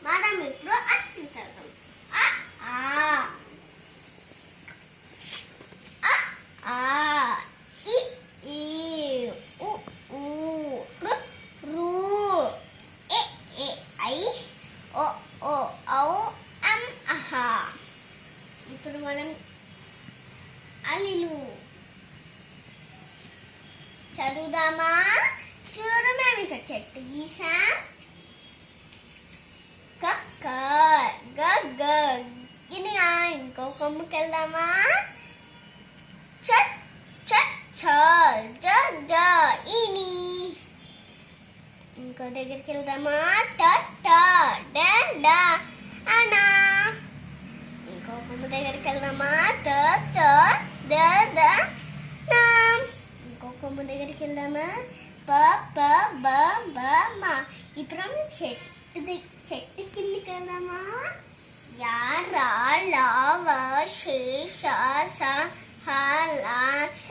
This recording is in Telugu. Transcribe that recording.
మనం ఇప్పుడు అక్షరం చదువుతాం. ఇ ఈ ఉ ఊ రు రు ఎ ఏ ఐ ఓ ఓ ఔ అం అహ. ఇప్పుడు మనం అల్లిలు చదువుదామా? చూడు మేము ఇక్కడ చెట్టు గీసాం. క గ గ ఇది ఇంకో కొమ్మకి వెళ్దామా? చ చ ఛ జ జ ఇని ఇంకో దగ్గరికి వెళ్దామా? ట ట డ డ అనా. ఇంకో కొమ్మ దగ్గరికి వెళ్దామా? త త ద ద నా. ఇంకో కొమ్మ దగ్గరికి వెళ్దామా? ప ప బ బ మ. ఇప్పుడు చెట్టు కిందికి వెళ్దామా? యా రా లా వ షే ష స హ ల క్ష